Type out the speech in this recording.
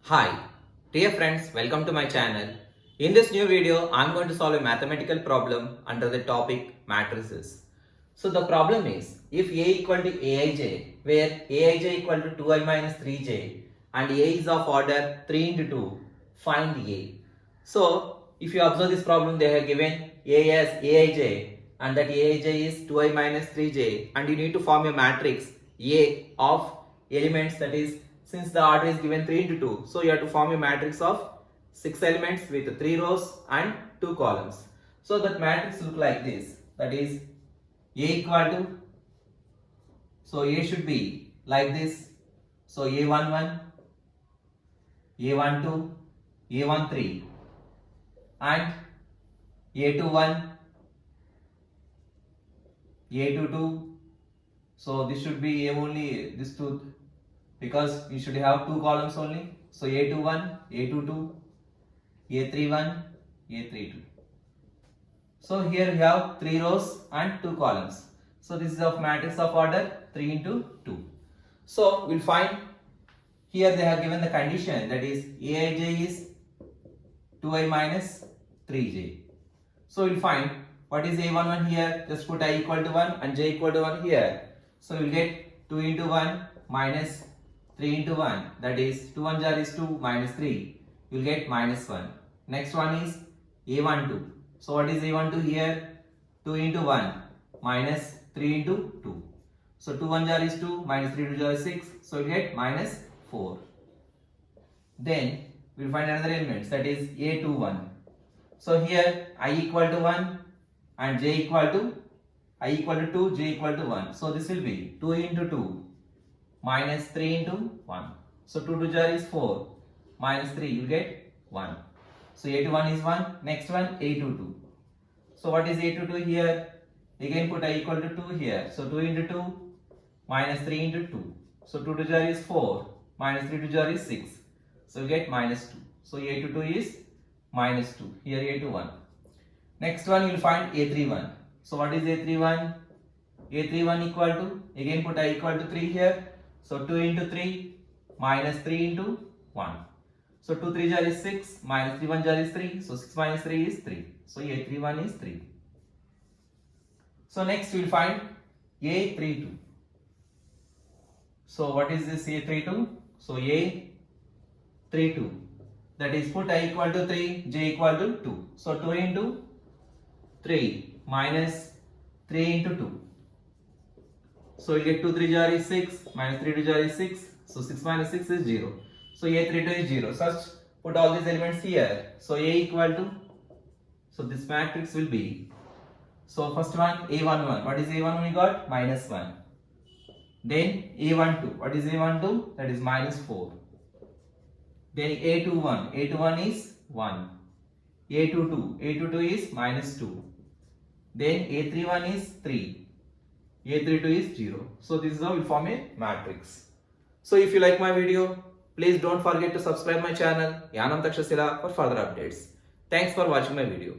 Hi, dear friends, welcome to my channel. In this new video, I am going to solve a mathematical problem under the topic matrices. So the problem is, if A equal to Aij, where Aij equal to 2i minus 3j and A is of order 3 into 2, find A. So if you observe this problem, they have given A as Aij and that Aij is 2i minus 3j and you need to form a matrix A of elements, that is, since the order is given 3 into 2, so you have to form a matrix of 6 elements with 3 rows and 2 columns. So that matrix look like this, that is A equal to, so A should be like this, so A11, A12, A13 and A21, A22. So this should be A only, this two, because we should have 2 columns only. So A21, A22, A31, A32. So here we have 3 rows and 2 columns. So this is of matrix of order 3 into 2. So we'll find, here they have given the condition, that is Aij is 2i minus 3j. So we'll find what is A11 here, just put I equal to 1 and j equal to 1 here. So we'll get 2 into 1 minus 3 into 1, that is 2 1 jar is 2 minus 3, you will get minus 1. Next one is A12. So what is A12 here? 2 into 1 minus 3 into 2. So 2 1 jar is 2 minus 3 2 jar is 6, so you will get minus 4. Then we will find another element, that is A21. So here I equal to 1 and j equal to, I equal to 2, j equal to 1. So this will be 2 into 2 minus 3 into 1. So 2 2 jar is 4 minus 3, you get 1. So A21 is 1. Next one A22. So what is A22 here? Again put I equal to 2 here. So 2 into 2 minus 3 into 2. So 2 2 jar is 4 minus 3 2 jar is 6. So you get minus 2. So A22 is minus 2. Here A21. Next one you will find A31. So what is A31? A31 equal to, again put I equal to 3 here. So 2 into 3 minus 3 into 1. So 2 3 jar is 6 minus 3 1 jar is 3. So 6 minus 3 is 3. So A31 is 3. So next we will find A32. So what is this A32? So A32, that is put I equal to 3, j equal to 2. So 2 into 3 minus 3 into 2. So you get 2 3 jar is 6 minus 3 2 jar is 6. So 6 minus 6 is 0. So A32 is 0. Such put all these elements here. So A equal to, so this matrix will be, so first one A11. What is A11 we got? Minus 1. Then A12. What is A12? That is minus 4. Then A21. A21 is 1. A22. A22 is minus 2. Then A31 is 3. A32 is 0. So this is how we form a matrix. So if you like my video, please don't forget to subscribe my channel Yanam Takshashila for further updates. Thanks for watching my video.